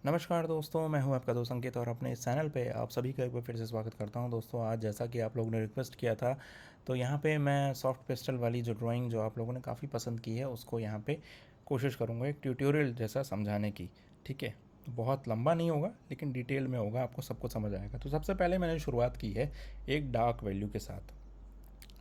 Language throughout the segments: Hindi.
नमस्कार दोस्तों, मैं हूं आपका दोस्त अंकित और अपने इस चैनल पे आप सभी का एक बार फिर से स्वागत करता हूं। दोस्तों, आज जैसा कि आप लोगों ने रिक्वेस्ट किया था, तो यहाँ पे मैं सॉफ्ट पेस्टल वाली जो ड्राइंग जो आप लोगों ने काफ़ी पसंद की है, उसको यहाँ पे कोशिश करूँगा एक ट्यूटोरियल जैसा समझाने की। ठीक है, बहुत लंबा नहीं होगा लेकिन डिटेल में होगा, आपको सब कुछ समझ आएगा। तो सबसे पहले मैंने शुरुआत की है एक डार्क वैल्यू के साथ।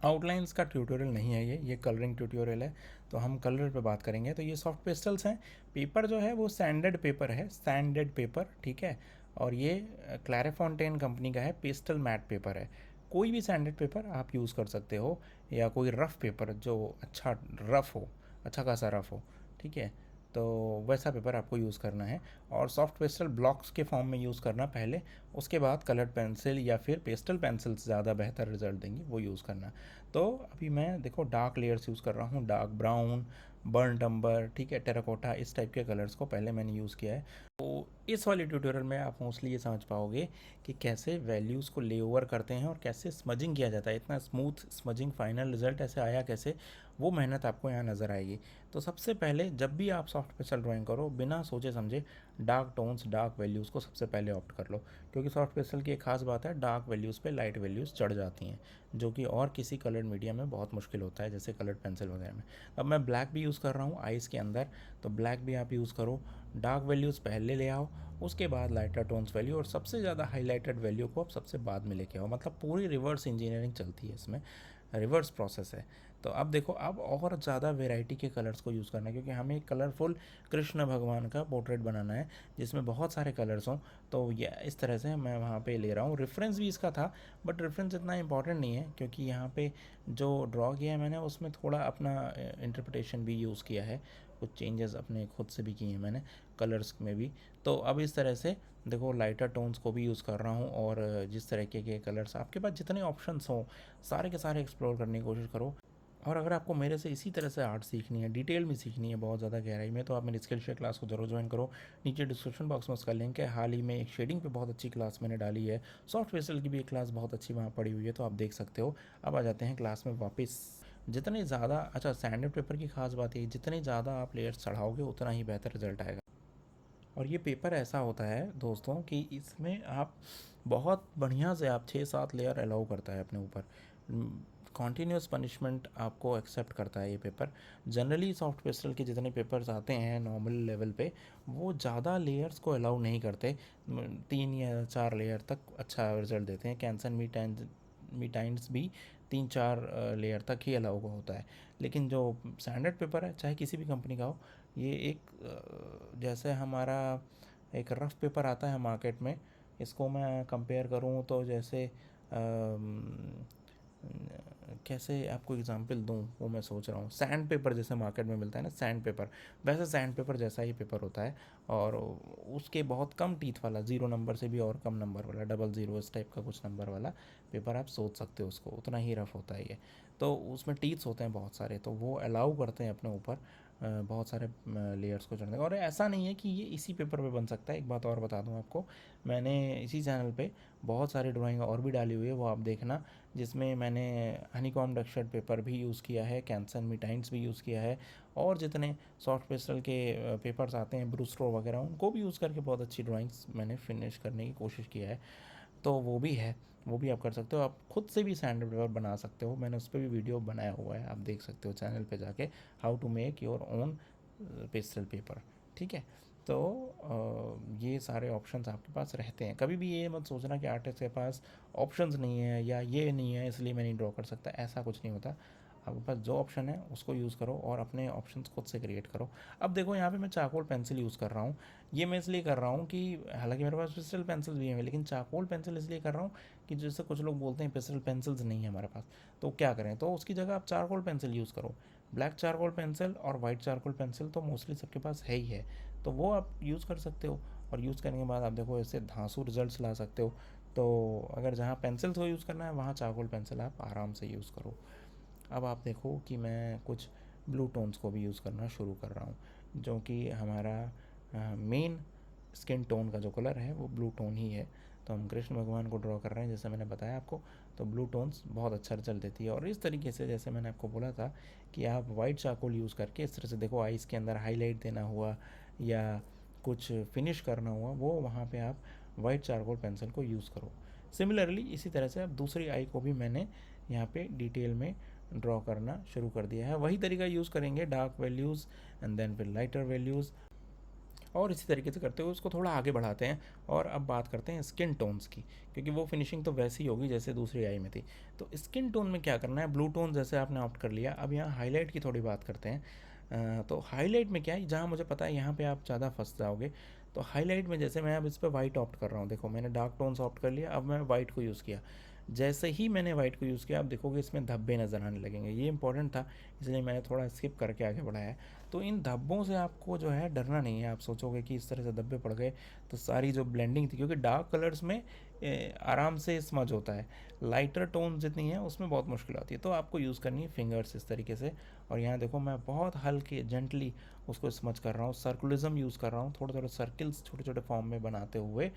आउटलाइंस का ट्यूटोरियल नहीं है, ये कलरिंग ट्यूटोरियल है। तो हम कलर पे बात करेंगे। तो ये सॉफ्ट पेस्टल्स हैं। पेपर जो है वो सैंडेड पेपर है, सैंडेड पेपर, ठीक है। और ये क्लैरिफॉन्टेन कंपनी का है, पेस्टल मैट पेपर है। कोई भी सैंडेड पेपर आप यूज़ कर सकते हो, या कोई रफ़ पेपर जो अच्छा रफ़ हो, अच्छा खासा रफ़ हो, ठीक है। तो वैसा पेपर आपको यूज़ करना है और सॉफ्ट पेस्टल ब्लॉक्स के फॉर्म में यूज़ करना पहले। उसके बाद कलर्ड पेंसिल या फिर पेस्टल पेंसिल्स ज़्यादा बेहतर रिजल्ट देंगी, वो यूज़ करना। तो अभी मैं देखो डार्क लेयर्स यूज़ कर रहा हूँ, डार्क ब्राउन, बर्न अम्बर, ठीक है, टेराकोटा, इस टाइप के कलर्स को पहले मैंने यूज़ किया है। तो इस वाले ट्यूटोरियल में आप मोस्टली ये समझ पाओगे कि कैसे वैल्यूज़ को ले ओवर करते हैं और कैसे स्मजिंग किया जाता है। इतना स्मूथ स्मजिंग फाइनल रिजल्ट ऐसे आया कैसे, वो मेहनत आपको यहाँ नज़र आएगी। तो सबसे पहले जब भी आप सॉफ्ट पेस्टल ड्राइंग करो, बिना सोचे समझे डार्क टोन्स, डार्क वैल्यूज़ को सबसे पहले ऑप्ट कर लो। क्योंकि सॉफ्ट पेस्टल की एक खास बात है, डार्क वैल्यूज़ पे लाइट वैल्यूज़ चढ़ जाती हैं, जो कि और किसी कलर्ड मीडियम में बहुत मुश्किल होता है, जैसे कलर्ड पेंसिल वगैरह में। अब मैं ब्लैक भी यूज़ कर रहा हूँ आइज़ के अंदर, तो ब्लैक भी आप यूज़ करो। डार्क वैल्यूज़ पहले ले आओ, उसके बाद लाइटर टोन्स वैल्यू, और सबसे ज़्यादा हाईलाइटेड वैल्यू को आप सबसे बाद में लेके आओ। मतलब पूरी रिवर्स इंजीनियरिंग चलती है इसमें, रिवर्स प्रोसेस है। तो अब देखो, अब और ज़्यादा वेराइटी के कलर्स को यूज़ करना है, क्योंकि हमें कलरफुल कृष्ण भगवान का पोर्ट्रेट बनाना है जिसमें बहुत सारे कलर्स हों। तो ये इस तरह से मैं वहाँ पे ले रहा हूँ। रेफरेंस भी इसका था, बट रेफरेंस इतना इंपॉर्टेंट नहीं है, क्योंकि यहाँ पे जो ड्रॉ किया है मैंने, उसमें थोड़ा अपना इंटरप्रिटेशन भी यूज़ किया है, कुछ चेंजेस अपने खुद से भी किए हैं मैंने कलर्स में भी। तो अब इस तरह से देखो, लाइटर टोन्स को भी यूज़ कर रहा हूँ, और जिस तरीके के कलर्स आपके पास जितने ऑप्शंस हों, सारे के सारे एक्सप्लोर करने की कोशिश करो। और अगर आपको मेरे से इसी तरह से आर्ट सीखनी है, डिटेल में सीखनी है, बहुत ज़्यादा गहराई में, तो आप मेरी स्किल शेयर क्लास को जरूर ज्वाइन करो। नीचे डिस्क्रिप्शन बॉक्स में उसका लिंक है। हाल ही में एक शेडिंग पे बहुत अच्छी क्लास मैंने डाली है, सॉफ्ट पेस्टल की भी एक क्लास बहुत अच्छी वहाँ पड़ी हुई है, तो आप देख सकते हो। अब आ जाते हैं क्लास में वापस। जितने ज़्यादा, अच्छा, सैंडेड पेपर की खास बात है, जितने ज़्यादा आप लेयर्स चढ़ाओगे उतना ही बेहतर रिजल्ट आएगा। और ये पेपर ऐसा होता है दोस्तों कि इसमें आप बहुत बढ़िया से, आप 6-7 लेयर अलाउ करता है अपने ऊपर। कॉन्टीन्यूस पनिशमेंट आपको एक्सेप्ट करता है ये पेपर। जनरली सॉफ्ट पेस्टल के जितने पेपर्स आते हैं नॉर्मल लेवल पे, वो ज़्यादा लेयर्स को अलाउ नहीं करते। 3 या 4 लेयर तक अच्छा रिजल्ट देते हैं। कैंसन मीटाइंस भी 3-4 लेयर तक ही अलाउ होता है। लेकिन जो स्टैंडर्ड पेपर है, चाहे किसी भी कंपनी का हो, ये एक जैसे हमारा एक रफ़ पेपर आता है मार्केट में, इसको मैं कंपेयर करूँ तो जैसे कैसे आपको एग्जांपल दूँ, वो मैं सोच रहा हूँ। सैंड पेपर जैसे मार्केट में मिलता है ना, सैंड पेपर, वैसे सैंड पेपर जैसा ही पेपर होता है। और उसके बहुत कम टीथ वाला, 0 नंबर से भी और कम नंबर वाला, 00 इस टाइप का कुछ नंबर वाला पेपर आप सोच सकते हो उसको, उतना ही रफ़ होता है ये। तो उसमें टीथ्स होते हैं बहुत सारे, तो वो अलाउ करते हैं अपने ऊपर बहुत सारे लेयर्स को चढ़ने का। और ऐसा नहीं है कि ये इसी पेपर पे बन सकता है। एक बात और बता दूं आपको, मैंने इसी चैनल पे बहुत सारी ड्राइंग और भी डाली हुई है, वो आप देखना, जिसमें मैंने हनीकॉम डक्शर्ट पेपर भी यूज़ किया है, कैंसन मिटाइंस भी यूज़ किया है, और जितने सॉफ्ट पेस्टल के पेपर्स आते हैं, ब्रूस्ट्रो वगैरह, उनको भी यूज़ करके बहुत अच्छी ड्राइंग्स मैंने फिनिश करने की कोशिश किया है। तो वो भी है, वो भी आप कर सकते हो। आप खुद से भी सैंड पेपर बना सकते हो, मैंने उस पर भी वीडियो बनाया हुआ है, आप देख सकते हो चैनल पे जाके, how to make your own pastel paper, ठीक है। तो ये सारे ऑप्शंस आपके पास रहते हैं। कभी भी ये मत सोचना कि आर्टिस्ट के पास ऑप्शंस नहीं है या ये नहीं है इसलिए मैं नहीं ड्रॉ कर सकता, ऐसा कुछ नहीं होता। आपके पास जो ऑप्शन है उसको यूज़ करो और अपने ऑप्शंस खुद से क्रिएट करो। अब देखो, यहाँ पे मैं चारकोल पेंसिल यूज़ कर रहा हूँ। ये मैं इसलिए कर रहा हूँ कि हालांकि मेरे पास पिस्टल पेंसिल भी हैं, लेकिन चारकोल पेंसिल इसलिए कर रहा हूँ कि जैसे कुछ लोग बोलते हैं पिस्टल पेंसिल्स नहीं है हमारे पास, तो क्या करें, तो उसकी जगह आप चारकोल पेंसिल यूज़ करो। ब्लैक चारकोल पेंसिल और वाइट चारकोल पेंसिल तो मोस्टली सबके पास है ही है, तो वो आप यूज़ कर सकते हो। और यूज़ करने के बाद आप देखो, ऐसे धांसू रिजल्ट्स ला सकते हो। तो अगर जहाँ पेंसिल्स को यूज़ करना है, वहाँ चारकोल पेंसिल आप आराम से यूज़ करो। अब आप देखो कि मैं कुछ ब्लू टोन्स को भी यूज़ करना शुरू कर रहा हूँ, जो कि हमारा मेन स्किन टोन का जो कलर है वो ब्लू टोन ही है। तो हम कृष्ण भगवान को ड्रॉ कर रहे हैं, जैसे मैंने बताया आपको। तो ब्लू टोन्स बहुत अच्छा रिजल्ट देती है। और इस तरीके से, जैसे मैंने आपको बोला था कि आप वाइट चारकोल यूज़ करके इस तरह से देखो, आइज़ के अंदर हाईलाइट देना हुआ, या कुछ फिनिश करना हुआ वो वहाँ पे आप वाइट चारकोल पेंसिल को यूज़ करो। सिमिलरली इसी तरह से अब दूसरी आई को भी मैंने यहाँ पे डिटेल में ड्रॉ करना शुरू कर दिया है। वही तरीका यूज़ करेंगे, डार्क वैल्यूज़ एंड देन फिर लाइटर वैल्यूज़, और इसी तरीके से करते हुए उसको थोड़ा आगे बढ़ाते हैं। और अब बात करते हैं स्किन टोन्स की, क्योंकि वो फिनिशिंग तो वैसी होगी जैसे दूसरी आई में थी। तो स्किन टोन में क्या करना है, ब्लू टोन जैसे आपने ऑप्ट कर लिया, अब यहाँ हाईलाइट की थोड़ी बात करते हैं। तो हाईलाइट में क्या है, जहाँ मुझे पता है यहाँ पे आप ज़्यादा फंस जाओगे, तो हाईलाइट में जैसे मैं अब इस पर वाइट ऑप्ट कर रहा हूँ, देखो मैंने डार्क टोन्स ऑप्ट कर लिया, अब मैं वाइट को यूज़ किया। जैसे ही मैंने वाइट को यूज़ किया आप देखोगे इसमें धब्बे नज़र आने लगेंगे, ये इंपॉर्टेंट था इसलिए मैंने थोड़ा स्किप करके आगे बढ़ाया है। तो इन धब्बों से आपको जो है डरना नहीं है। आप सोचोगे कि इस तरह से धब्बे पड़ गए तो सारी जो ब्लेंडिंग थी, क्योंकि डार्क कलर्स में आराम से स्मज होता है, लाइटर टोन जितनी है उसमें बहुत मुश्किल आती है, तो आपको यूज़ करनी है फिंगर्स इस तरीके से। और यहाँ देखो मैं बहुत हल्के जेंटली उसको स्मच कर रहा हूँ, सर्कुलिज्म यूज़ कर रहा हूँ, थोड़े थोड़े सर्किल्स छोटे छोटे फॉर्म में बनाते हुए।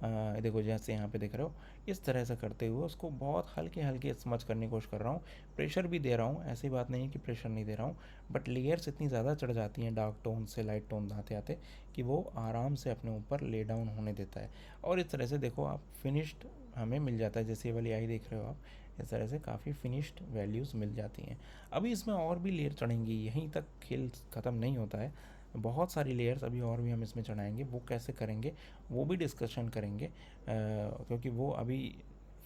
देखो जैसे यहाँ पे देख रहे हो, इस तरह से करते हुए उसको बहुत हल्के हल्के स्मच करने की कोशिश कर रहा हूँ। प्रेशर भी दे रहा हूँ, ऐसी बात नहीं है कि प्रेशर नहीं दे रहा हूँ, बट लेयर्स इतनी ज़्यादा चढ़ जाती हैं डार्क टोन से लाइट टोन आते आते कि वो आराम से अपने ऊपर ले डाउन होने देता है। और इस तरह से देखो आप फिनिश्ड हमें मिल जाता है, जैसे ये वाली आई देख रहे हो आप, इस तरह से काफ़ी फिनिश्ड वैल्यूज़ मिल जाती हैं। अभी इसमें और भी लेयर चढ़ेंगी, यहीं तक खेल ख़त्म नहीं होता है, बहुत सारी लेयर्स अभी और भी हम इसमें चढ़ाएंगे। वो कैसे करेंगे वो भी डिस्कशन करेंगे, क्योंकि वो अभी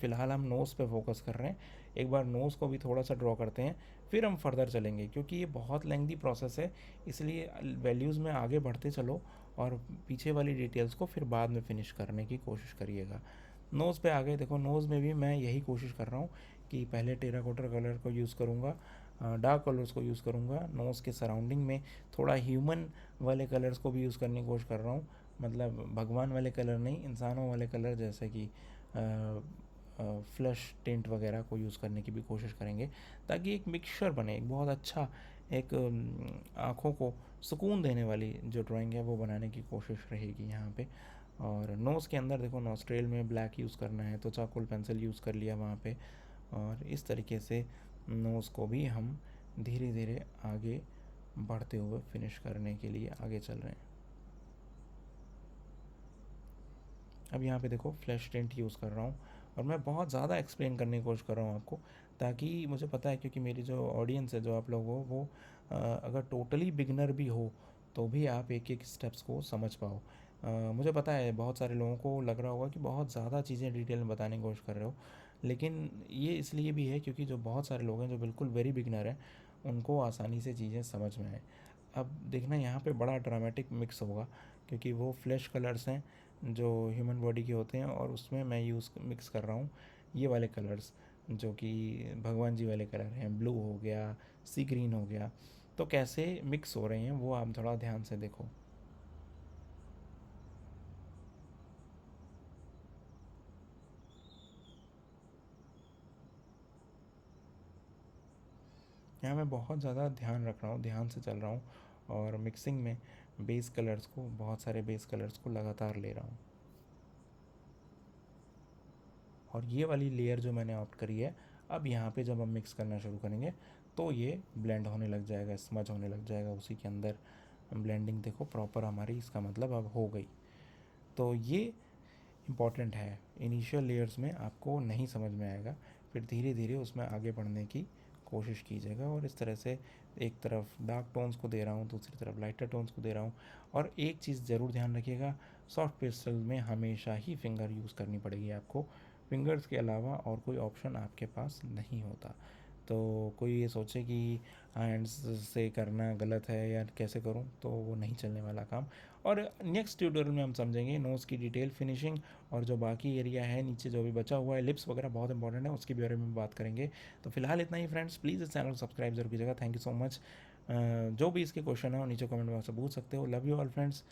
फ़िलहाल हम नोज़ पे फोकस कर रहे हैं। एक बार नोज़ को भी थोड़ा सा ड्रॉ करते हैं, फिर हम फर्दर चलेंगे, क्योंकि ये बहुत लेंथी प्रोसेस है, इसलिए वैल्यूज़ में आगे बढ़ते चलो और पीछे वाली डिटेल्स को फिर बाद में फिनिश करने की कोशिश करिएगा। नोज़ पे आ गए, देखो नोज़ में भी मैं यही कोशिश कर रहा हूँ कि पहले टेराकोटा कलर को यूज़ करूँगा, डार्क कलर्स को यूज़ करूँगा, नोज़ के सराउंडिंग में थोड़ा ह्यूमन वाले कलर्स को भी यूज़ करने की कोशिश कर रहा हूँ, मतलब भगवान वाले कलर नहीं, इंसानों वाले कलर, जैसे कि फ्लैश टिंट वगैरह को यूज़ करने की भी कोशिश करेंगे, ताकि एक मिक्सचर बने, एक बहुत अच्छा एक आँखों को सुकून देने वाली जो ड्राइंग है वो बनाने की कोशिश रहेगी यहाँ पे। और नोज़ के अंदर देखो नॉस्ट्रेल में ब्लैक यूज़ करना है तो चारकोल पेंसिल यूज़ कर लिया वहाँ पे, और इस तरीके से नोज़ को भी हम धीरे धीरे आगे बढ़ते हुए फिनिश करने के लिए आगे चल रहे हैं। अब यहाँ पे देखो फ्लैश टिंट यूज़ कर रहा हूँ, और मैं बहुत ज़्यादा एक्सप्लेन करने की कोशिश कर रहा हूँ आपको, ताकि मुझे पता है क्योंकि मेरी जो ऑडियंस है, जो आप लोग हो, वो अगर टोटली बिगनर भी हो तो भी आप एक एक स्टेप्स को समझ पाओ। मुझे पता है बहुत सारे लोगों को लग रहा होगा कि बहुत ज़्यादा चीज़ें डिटेल में बताने की कोशिश कर रहे हो, लेकिन ये इसलिए भी है क्योंकि जो बहुत सारे लोग हैं जो बिल्कुल वेरी बिगनर हैं उनको आसानी से चीज़ें समझ में आए। अब देखना यहाँ पे बड़ा ड्रामेटिक मिक्स होगा, क्योंकि वो फ्लैश कलर्स हैं जो ह्यूमन बॉडी के होते हैं, और उसमें मैं मिक्स कर रहा हूँ ये वाले कलर्स जो कि भगवान जी वाले कलर हैं, ब्लू हो गया, सी ग्रीन हो गया। तो कैसे मिक्स हो रहे हैं वो आप थोड़ा ध्यान से देखो। यहाँ मैं बहुत ज़्यादा ध्यान रख रहा हूँ, ध्यान से चल रहा हूँ, और मिक्सिंग में बेस कलर्स को, बहुत सारे बेस कलर्स को लगातार ले रहा हूँ। और ये वाली लेयर जो मैंने ऑप्ट करी है, अब यहाँ पे जब हम मिक्स करना शुरू करेंगे तो ये ब्लेंड होने लग जाएगा, स्मज होने लग जाएगा उसी के अंदर। ब्लेंडिंग देखो प्रॉपर हमारी, इसका मतलब अब हो गई। तो ये इम्पॉर्टेंट है, इनिशियल लेयर्स में आपको नहीं समझ में आएगा, फिर धीरे धीरे उसमें आगे बढ़ने की कोशिश कीजिएगा। और इस तरह से एक तरफ डार्क टोन्स को दे रहा हूँ, दूसरी तरफ लाइटर टोन्स को दे रहा हूँ। और एक चीज़ ज़रूर ध्यान रखिएगा, सॉफ्ट पेस्टल में हमेशा ही फिंगर यूज़ करनी पड़ेगी आपको, फिंगर्स के अलावा और कोई ऑप्शन आपके पास नहीं होता। तो कोई ये सोचे कि हैंड्स से करना गलत है या कैसे करूं, तो वो नहीं चलने वाला काम। और नेक्स्ट ट्यूटोरियल में हम समझेंगे नोज़ की डिटेल फिनिशिंग, और जो बाकी एरिया है नीचे जो भी बचा हुआ है, लिप्स वगैरह बहुत इंपॉर्टेंट है, उसके बारे में बात करेंगे। तो फिलहाल इतना ही फ्रेंड्स, प्लीज़ इस चैनल को सब्सक्राइब जरूर कीजिएगा। Thank you so much. जो भी इसके क्वेश्चन है वो नीचे कमेंट बॉक्स में पूछ सकते हो। Love you all friends,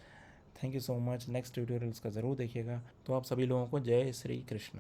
thank you so much. Next tutorials का ज़रूर देखिएगा। तो आप सभी लोगों को जय श्री कृष्ण।